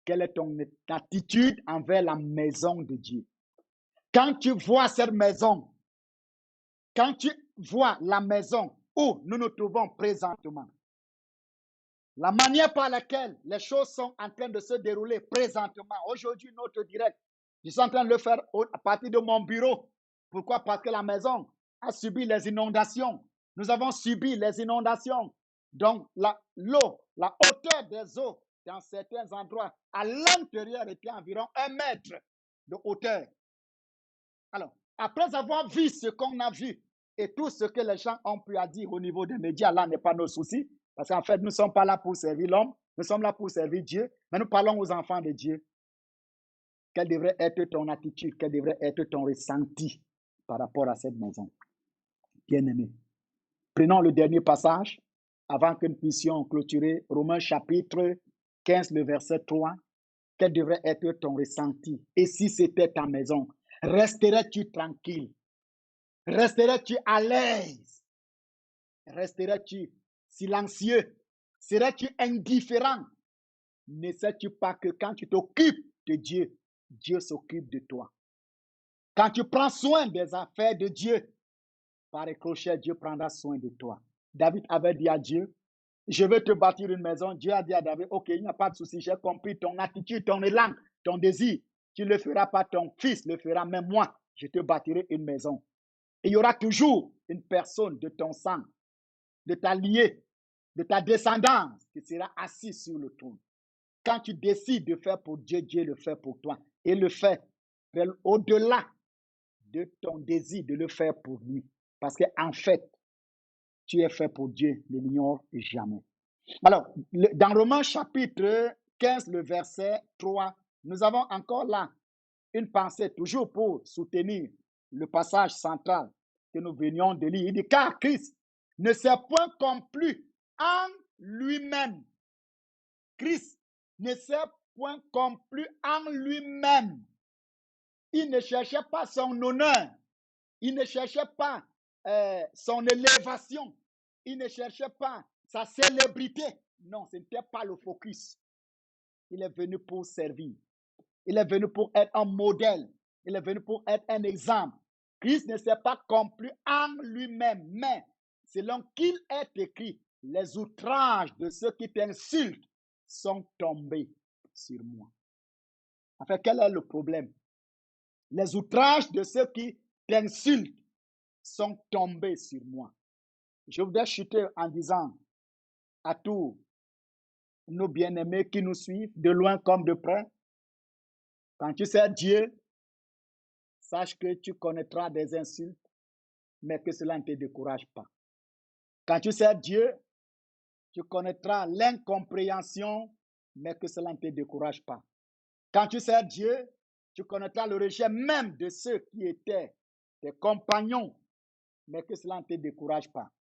S1: Quelle est ton attitude envers la maison de Dieu? Quand tu vois cette maison, quand tu vois la maison où nous nous trouvons présentement, la manière par laquelle les choses sont en train de se dérouler présentement, aujourd'hui, notre direct, je suis en train de le faire à partir de mon bureau. Pourquoi? Parce que la maison a subi les inondations. Nous avons subi les inondations. Donc, l'eau, la hauteur des eaux dans certains endroits, à l'intérieur, était environ 1 mètre de hauteur. Alors, après avoir vu ce qu'on a vu et tout ce que les gens ont pu dire au niveau des médias, là n'est pas nos soucis. Parce qu'en fait, nous ne sommes pas là pour servir l'homme, nous sommes là pour servir Dieu, mais nous parlons aux enfants de Dieu. Quelle devrait être ton attitude, quel devrait être ton ressenti par rapport à cette maison? Bien-aimé. Prenons le dernier passage avant que nous puissions clôturer. Romains chapitre 15, le verset 3. Quel devrait être ton ressenti? Et si c'était ta maison, resterais-tu tranquille? Resterais-tu à l'aise? Resterais-tu silencieux? Serais-tu indifférent? Ne sais-tu pas que quand tu t'occupes de Dieu, Dieu s'occupe de toi? Quand tu prends soin des affaires de Dieu, par ricochet, Dieu prendra soin de toi. David avait dit à Dieu, je veux te bâtir une maison. Dieu a dit à David, ok, il n'y a pas de souci, j'ai compris ton attitude, ton élan, ton désir. Tu ne le feras pas, ton fils le fera, même moi, je te bâtirai une maison. Et il y aura toujours une personne de ton sang, de ta liée, de ta descendance qui sera assise sur le trône. Quand tu décides de faire pour Dieu, Dieu le fait pour toi. Et le fait au-delà de ton désir de le faire pour lui. Parce qu'en fait, tu es fait pour Dieu, ne l'ignore jamais. Alors, dans Romains chapitre 15, le verset 3, nous avons encore là une pensée, toujours pour soutenir le passage central que nous venions de lire. Il dit, car Christ ne s'est point complu en lui-même. Christ ne s'est point complu en lui-même. Il ne cherchait pas son honneur. Il ne cherchait pas son élévation. Il ne cherchait pas sa célébrité. Non, ce n'était pas le focus. Il est venu pour servir. Il est venu pour être un modèle. Il est venu pour être un exemple. Christ ne s'est pas compris en lui-même, mais selon qu'il est écrit, les outrages de ceux qui t'insultent sont tombés sur moi. En fait, quel est le problème? Les outrages de ceux qui t'insultent sont tombés sur moi. Je voudrais chuter en disant à tous nos bien-aimés qui nous suivent, de loin comme de près, quand tu sers Dieu, sache que tu connaîtras des insultes, mais que cela ne te décourage pas. Quand tu sers Dieu, tu connaîtras l'incompréhension, mais que cela ne te décourage pas. Quand tu sers Dieu, tu connaîtras le rejet même de ceux qui étaient tes compagnons, mais que cela ne te décourage pas.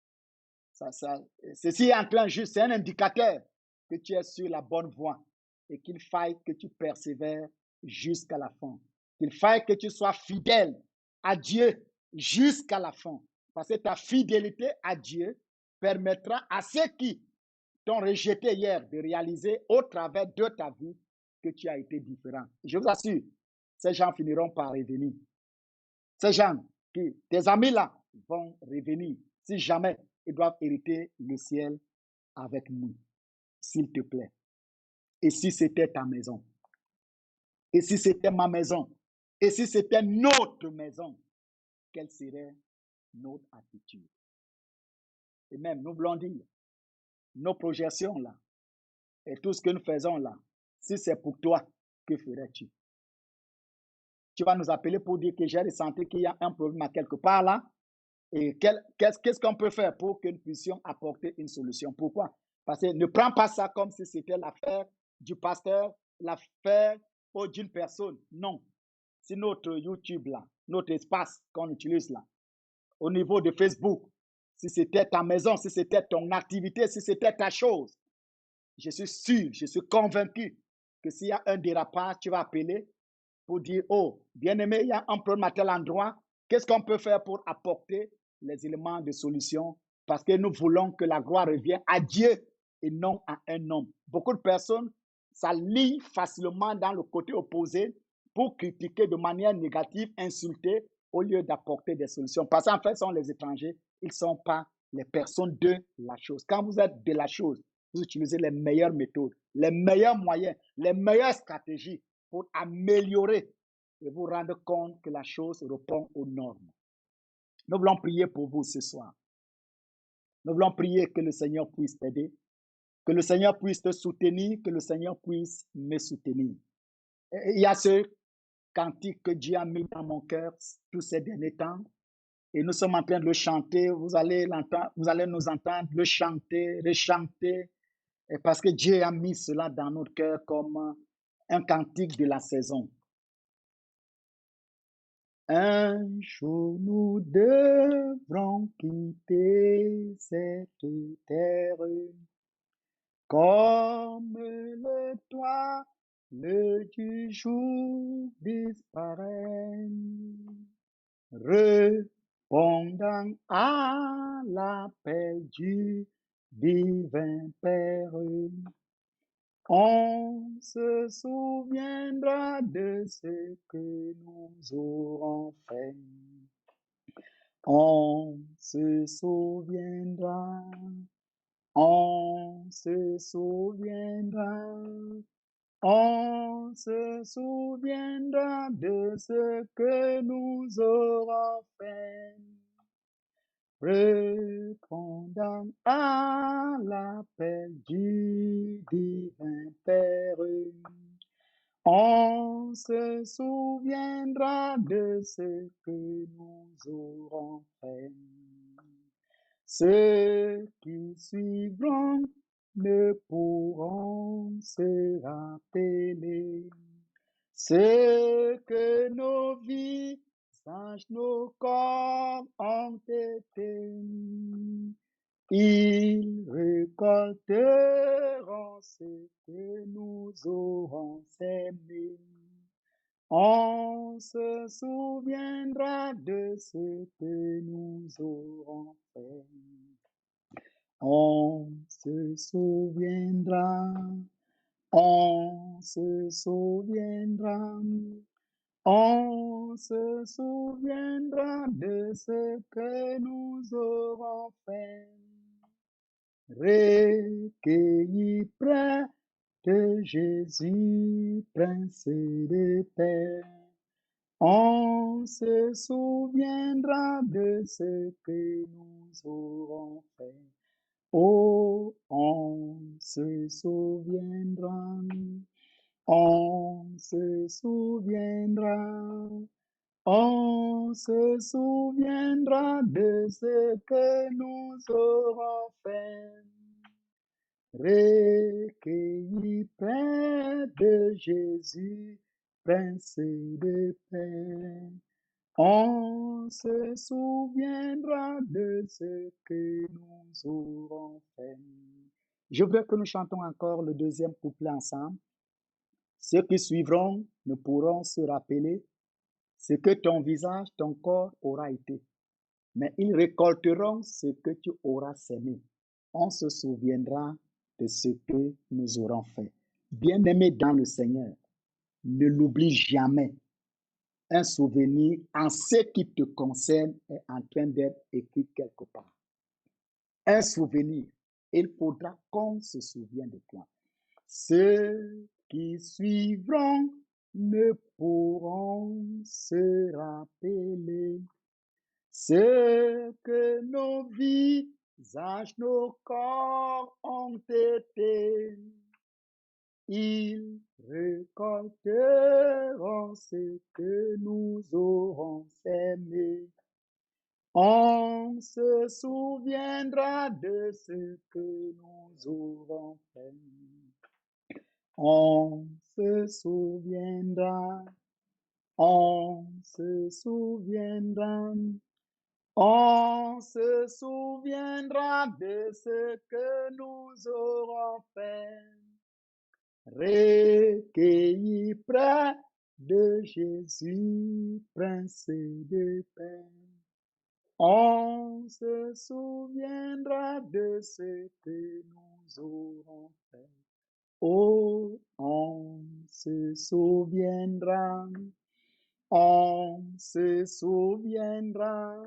S1: Ceci est en train juste, c'est un indicateur que tu es sur la bonne voie et qu'il faille que tu persévères jusqu'à la fin. Qu'il faille que tu sois fidèle à Dieu jusqu'à la fin. Parce que ta fidélité à Dieu permettra à ceux qui t'ont rejeté hier de réaliser au travers de ta vie que tu as été différent. Je vous assure, ces gens finiront par revenir. Ces gens, tes amis là, vont revenir si jamais ils doivent hériter le ciel avec nous, s'il te plaît. Et si c'était ta maison? Et si c'était ma maison? Et si c'était notre maison? Quelle serait notre attitude? Et même, nous voulons dire, nos projections là, et tout ce que nous faisons là, si c'est pour toi, que ferais-tu? Tu vas nous appeler pour dire que j'ai ressenti qu'il y a un problème à quelque part là, et qu'est-ce qu'on peut faire pour que nous puissions apporter une solution? Pourquoi? Parce que ne prends pas ça comme si c'était l'affaire du pasteur, l'affaire d'une personne. Non. C'est notre YouTube là, notre espace qu'on utilise là. Au niveau de Facebook, si c'était ta maison, si c'était ton activité, si c'était ta chose, je suis sûr, je suis convaincu que s'il y a un dérapage, tu vas appeler pour dire, oh, bien-aimé, il y a un problème à tel endroit. Qu'est-ce qu'on peut faire pour apporter les éléments de solution? Parce que nous voulons que la gloire revienne à Dieu et non à un homme. Beaucoup de personnes s'allient facilement dans le côté opposé pour critiquer de manière négative, insulter, au lieu d'apporter des solutions. Parce qu'en fait, ce sont les étrangers, ils ne sont pas les personnes de la chose. Quand vous êtes de la chose, vous utilisez les meilleures méthodes, les meilleurs moyens, les meilleures stratégies pour améliorer et vous rendre compte que la chose répond aux normes. Nous voulons prier pour vous ce soir. Nous voulons prier que le Seigneur puisse t'aider, que le Seigneur puisse te soutenir, que le Seigneur puisse me soutenir. Et il y a ce cantique que Dieu a mis dans mon cœur tous ces derniers temps. Et nous sommes en train de le chanter. Vous allez nous entendre le chanter, rechanter. Et parce que Dieu a mis cela dans notre cœur comme un cantique de la saison. Un jour nous devrons quitter cette terre, comme le toit du jour disparaît, répondant à l'appel du divin Père. On se souviendra de ce que nous aurons fait. On se souviendra, on se souviendra, on se souviendra de ce que nous aurons fait. Répondant à l'appel du divin Père, on se souviendra de ce que nous aurons fait. Ceux qui suivront ne pourront se rappeler ce que nos visages, nos corps ont été. Ils récolteront ce que nous aurons semé. On se souviendra de ce que nous aurons fait. On se souviendra, on se souviendra, on se souviendra de ce que nous aurons fait. Recueillis près de Jésus, Prince de paix. On se souviendra de ce que nous aurons fait. Oh, on se souviendra, on se souviendra, on se souviendra de ce que nous aurons fait. Recueillis près de Jésus, Prince de paix. On se souviendra de ce que nous aurons fait. Je veux que nous chantons encore le deuxième couplet ensemble. Ceux qui suivront ne pourront se rappeler ce que ton visage, ton corps aura été, mais ils récolteront ce que tu auras semé. On se souviendra de ce que nous aurons fait. Bien-aimé dans le Seigneur, ne l'oublie jamais. Un souvenir en ce qui te concerne est en train d'être écrit quelque part. Un souvenir, il faudra qu'on se souvienne de toi. Ceux qui suivront ne pourront se rappeler ce que nos visages, nos corps ont été. Ils récolteront ce que nous aurons semé. On se souviendra de ce que nous aurons fait. On se souviendra, on se souviendra, on se souviendra de ce que nous aurons fait. Recueillis près de Jésus, Prince de paix. On se souviendra de ce que nous aurons fait. Oh, on se souviendra, on se souviendra,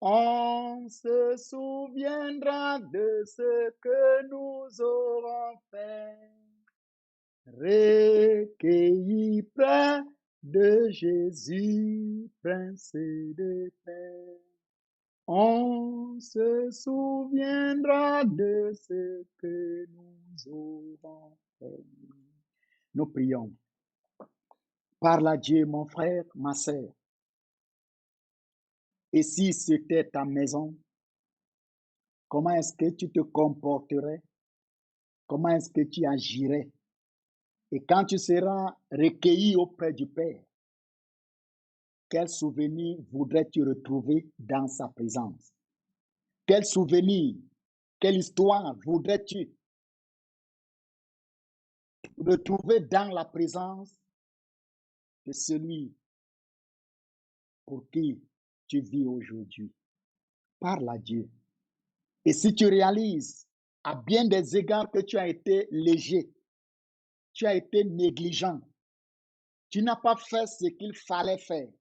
S1: on se souviendra de ce que nous aurons fait. Recueillis près de Jésus, Prince de paix. On se souviendra de ce que nous aurons fait. Nous prions. Parle à Dieu, mon frère, ma sœur. Et si c'était ta maison, comment est-ce que tu te comporterais? Comment est-ce que tu agirais? Et quand tu seras recueilli auprès du Père, quel souvenir voudrais-tu retrouver dans sa présence? Quel souvenir, quelle histoire voudrais-tu retrouver dans la présence de celui pour qui tu vis aujourd'hui? Parle à Dieu. Et si tu réalises à bien des égards que tu as été léger, tu as été négligent, tu n'as pas fait ce qu'il fallait faire,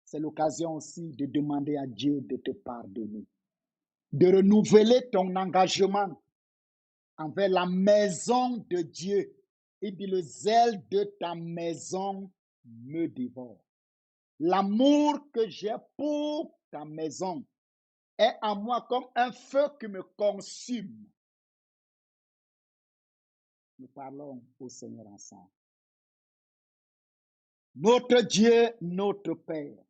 S1: c'est l'occasion aussi de demander à Dieu de te pardonner, de renouveler ton engagement envers la maison de Dieu. Il dit, le zèle de ta maison me dévore. L'amour que j'ai pour ta maison est en moi comme un feu qui me consume. Nous parlons au Seigneur ensemble. Notre Dieu, notre Père,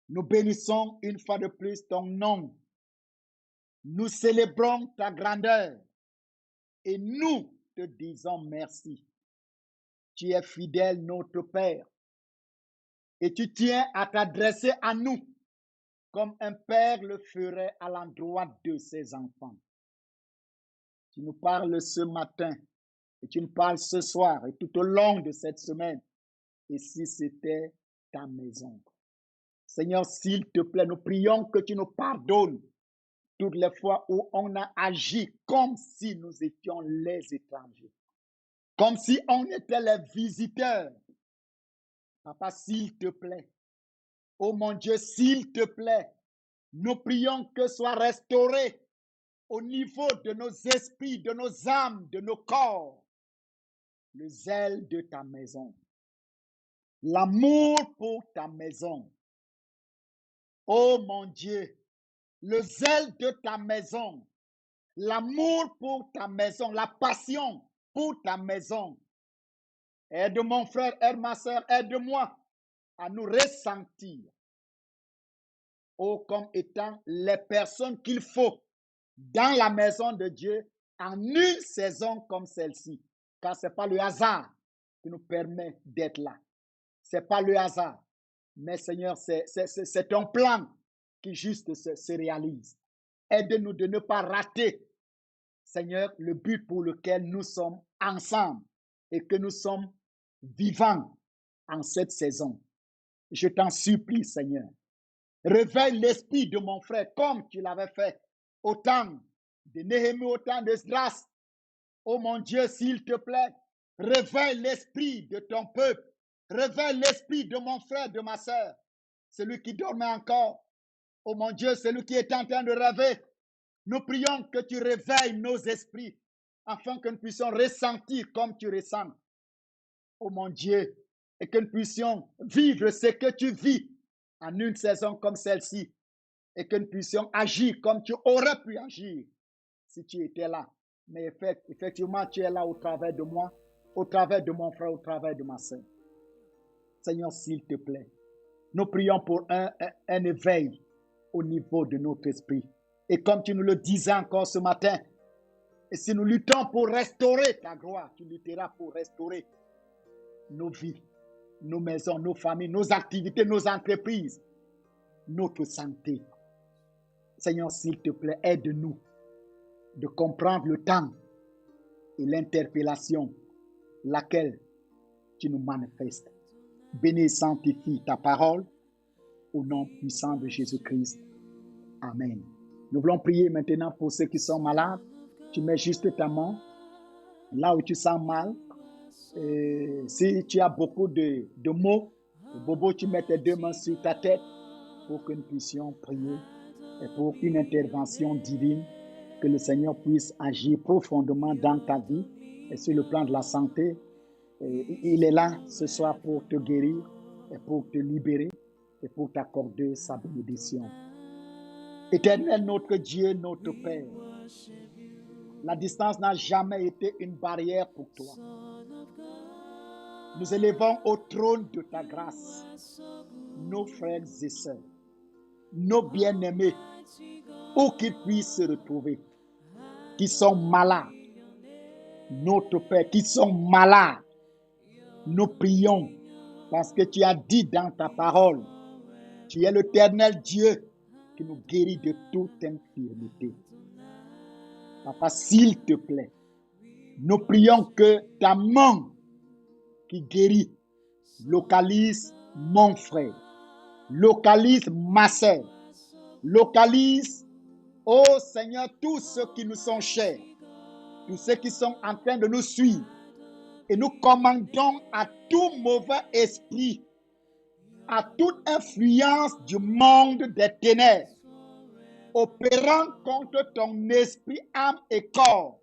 S1: nous bénissons une fois de plus ton nom. Nous célébrons ta grandeur et nous te disons merci. Tu es fidèle, notre Père, et tu tiens à t'adresser à nous comme un père le ferait à l'endroit de ses enfants. Tu nous parles ce matin et tu nous parles ce soir et tout au long de cette semaine. Et si c'était ta maison? Seigneur, s'il te plaît, nous prions que tu nous pardonnes toutes les fois où on a agi comme si nous étions les étrangers, comme si on était les visiteurs. Papa, s'il te plaît, oh mon Dieu, s'il te plaît, nous prions que soit restauré au niveau de nos esprits, de nos âmes, de nos corps, le zèle de ta maison, l'amour pour ta maison. Oh mon Dieu, le zèle de ta maison, l'amour pour ta maison, la passion pour ta maison. Aide mon frère, aide ma soeur, aide-moi à nous ressentir, oh, comme étant les personnes qu'il faut dans la maison de Dieu en une saison comme celle-ci. Car ce n'est pas le hasard qui nous permet d'être là. Ce n'est pas le hasard. Mais Seigneur, c'est ton plan qui juste se réalise. Aide-nous de ne pas rater, Seigneur, le but pour lequel nous sommes ensemble et que nous sommes vivants en cette saison. Je t'en supplie, Seigneur. Réveille l'esprit de mon frère comme tu l'avais fait au temps de Néhémie, au temps d'Esdras. Oh mon Dieu, s'il te plaît, réveille l'esprit de ton peuple. Réveille l'esprit de mon frère, de ma soeur, celui qui dormait encore. Oh mon Dieu, celui qui est en train de rêver. Nous prions que tu réveilles nos esprits afin que nous puissions ressentir comme tu ressens. Oh mon Dieu, et que nous puissions vivre ce que tu vis en une saison comme celle-ci et que nous puissions agir comme tu aurais pu agir si tu étais là. Mais effectivement, tu es là au travers de moi, au travers de mon frère, au travers de ma soeur. Seigneur, s'il te plaît, nous prions pour un éveil au niveau de notre esprit. Et comme tu nous le disais encore ce matin, et si nous luttons pour restaurer ta gloire, tu lutteras pour restaurer nos vies, nos maisons, nos familles, nos activités, nos entreprises, notre santé. Seigneur, s'il te plaît, aide-nous de comprendre le temps et l'interpellation, laquelle tu nous manifestes. Bénis et sanctifie ta parole au nom puissant de Jésus-Christ. Amen. Nous voulons prier maintenant pour ceux qui sont malades. Tu mets juste ta main là où tu sens mal. Et si tu as beaucoup de maux, Bobo, tu mets tes deux mains sur ta tête pour que nous puissions prier et pour une intervention divine, que le Seigneur puisse agir profondément dans ta vie et sur le plan de la santé. Et il est là ce soir pour te guérir et pour te libérer et pour t'accorder sa bénédiction. Éternel, notre Dieu, notre Père, la distance n'a jamais été une barrière pour toi. Nous élevons au trône de ta grâce nos frères et sœurs, nos bien-aimés, où qu'ils puissent se retrouver, qui sont malades. Notre Père, qui sont malades, nous prions parce que tu as dit dans ta parole, tu es l'Éternel Dieu qui nous guérit de toute infirmité. Papa, s'il te plaît, nous prions que ta main qui guérit localise mon frère, localise ma sœur, localise, oh Seigneur, tous ceux qui nous sont chers, tous ceux qui sont en train de nous suivre. Et nous commandons à tout mauvais esprit, à toute influence du monde des ténèbres, opérant contre ton esprit, âme et corps,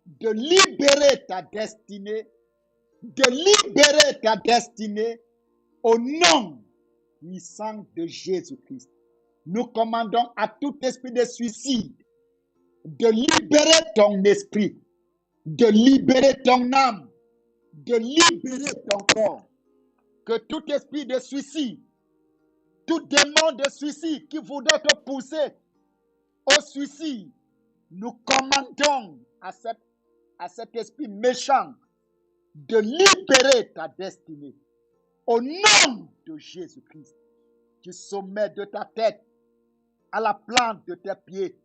S1: de libérer ta destinée, au nom puissant de Jésus-Christ. Nous commandons à tout esprit de suicide de libérer ton esprit, de libérer ton âme, de libérer ton corps. Que tout esprit de suicide, tout démon de suicide qui voudrait te pousser au suicide, nous commandons à cet esprit méchant de libérer ta destinée. Au nom de Jésus-Christ, du sommet de ta tête à la plante de tes pieds,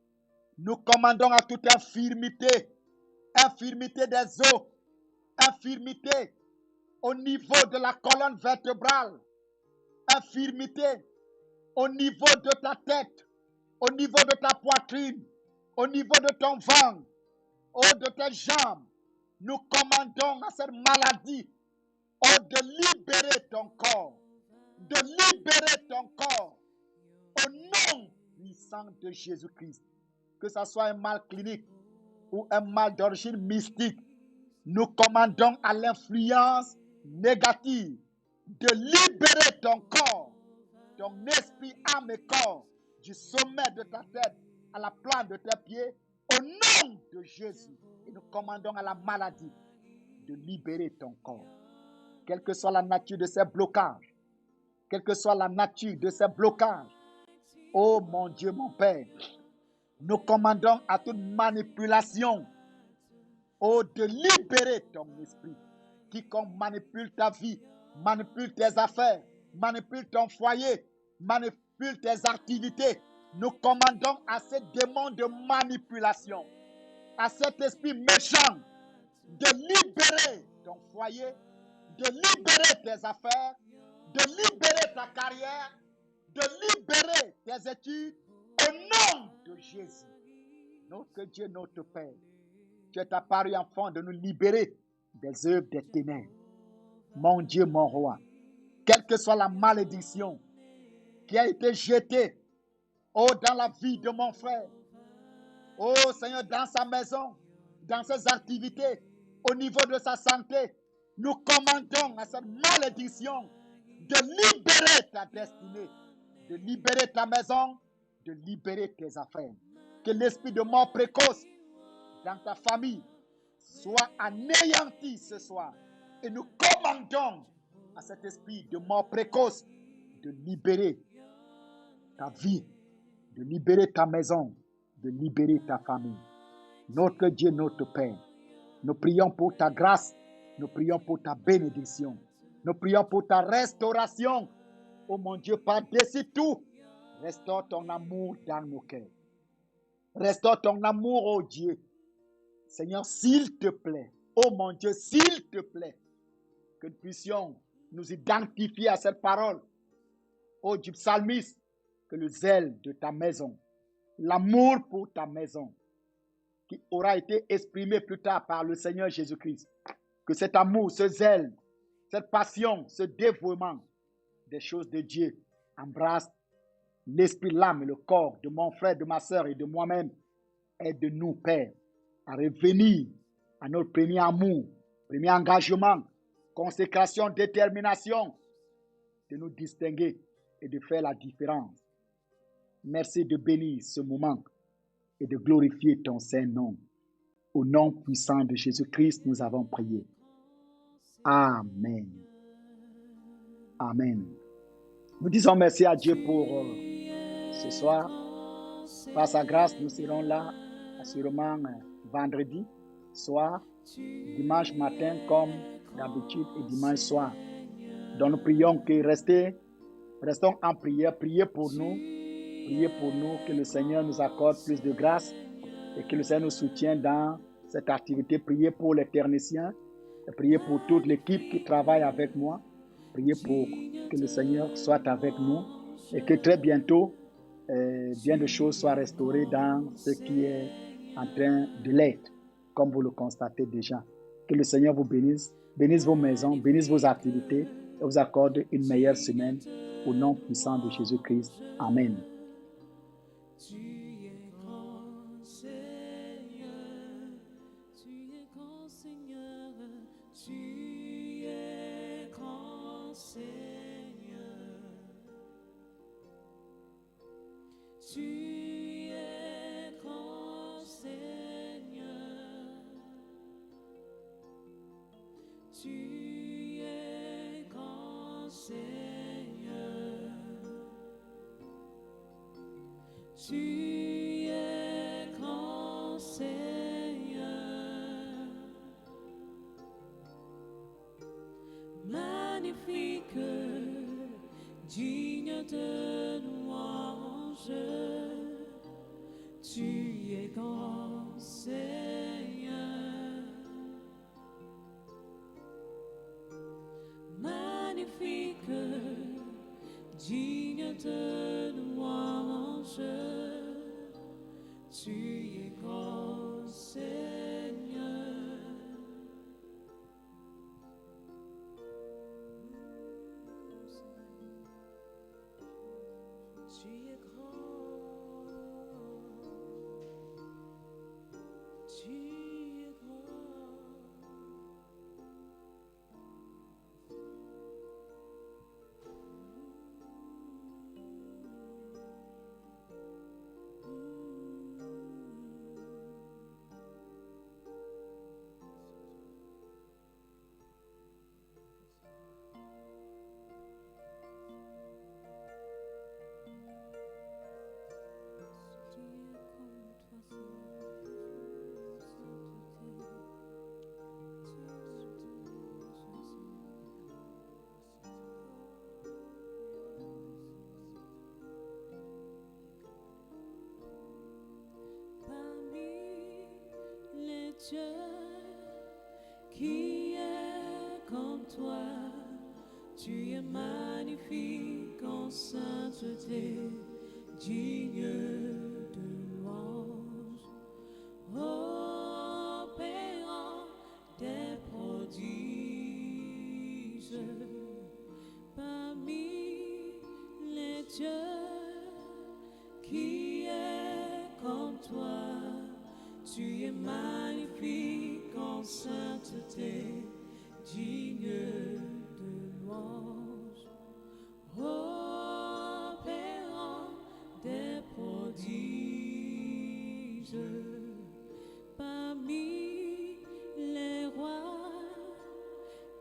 S1: nous commandons à toute infirmité, infirmité des os, infirmité au niveau de la colonne vertébrale, infirmité au niveau de ta tête, au niveau de ta poitrine, au niveau de ton ventre, de tes jambes. Nous commandons à cette maladie de libérer ton corps, de libérer ton corps au nom puissant de Jésus-Christ. Que ce soit un mal clinique ou un mal d'origine mystique, nous commandons à l'influence négative de libérer ton corps, ton esprit, âme et corps, du sommet de ta tête à la plante de tes pieds, au nom de Jésus. Et nous commandons à la maladie de libérer ton corps. Quelle que soit la nature de ces blocages, quelle que soit la nature de ces blocages, oh mon Dieu, mon Père, nous commandons à toute manipulation, de libérer ton esprit. Quiconque manipule ta vie, manipule tes affaires, manipule ton foyer, manipule tes activités, nous commandons à ces démons de manipulation, à cet esprit méchant, de libérer ton foyer, de libérer tes affaires, de libérer ta carrière, de libérer tes études, au nom de Jésus. Notre Dieu, notre Père, tu es apparu enfant de nous libérer des œuvres des ténèbres. Mon Dieu, mon roi, quelle que soit la malédiction qui a été jetée, dans la vie de mon frère, Seigneur, dans sa maison, dans ses activités, au niveau de sa santé, nous commandons à cette malédiction de libérer ta destinée, de libérer ta maison, de libérer tes affaires. Que l'esprit de mort précoce dans ta famille soit anéanti ce soir. Et nous commandons à cet esprit de mort précoce de libérer ta vie, de libérer ta maison, de libérer ta famille. Notre Dieu, notre Père, nous prions pour ta grâce, nous prions pour ta bénédiction, nous prions pour ta restauration. Oh mon Dieu, par-dessus tout, restaure ton amour dans nos cœurs. Restaure ton amour, oh Dieu. Seigneur, s'il te plaît, oh mon Dieu, s'il te plaît, que nous puissions nous identifier à cette parole, oh du psalmiste, que le zèle de ta maison, l'amour pour ta maison, qui aura été exprimé plus tard par le Seigneur Jésus-Christ, que cet amour, ce zèle, cette passion, ce dévouement des choses de Dieu embrasse l'esprit, l'âme et le corps de mon frère, de ma soeur et de moi-même. Aide-nous, Père, à revenir à notre premier amour, premier engagement, consécration, détermination, de nous distinguer et de faire la différence. Merci de bénir ce moment et de glorifier ton Saint-Nom. Au nom puissant de Jésus-Christ, nous avons prié. Amen. Amen. Nous disons merci à Dieu pour ce soir. Par sa grâce, nous serons là assurément vendredi soir, dimanche matin comme d'habitude et dimanche soir. Donc nous prions que restons en prière, priez pour nous, que le Seigneur nous accorde plus de grâce et que le Seigneur nous soutienne dans cette activité. Priez pour les techniciens, priez pour toute l'équipe qui travaille avec moi. Priez pour que le Seigneur soit avec nous et que très bientôt, bien de choses soient restaurées dans ce qui est en train de l'être, comme vous le constatez déjà. Que le Seigneur vous bénisse, bénisse vos maisons, bénisse vos activités et vous accorde une meilleure semaine au nom puissant de Jésus-Christ. Amen.
S2: Tu es grand Seigneur, magnifique, digne de louange. Tu es grand Seigneur, magnifique, digne de louange. Tu es grand, Seigneur. Tu es grand. Tu es parmi les dieux qui est comme toi. Tu es magnifique en sainteté, digne de louange, opérant des prodiges. Parmi les dieux qui est comme toi, tu es magnifique en sainteté, digne de louange, opérant des prodiges. Parmi les rois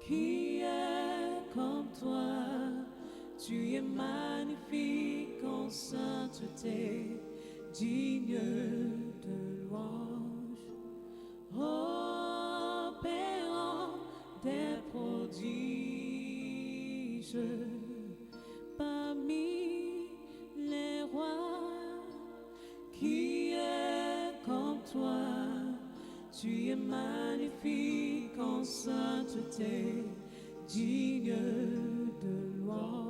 S2: qui est comme toi, tu es magnifique en sainteté, digne de louange, opérant des prodiges. Parmi les rois qui est comme toi, tu es magnifique en sainteté, digne de louange.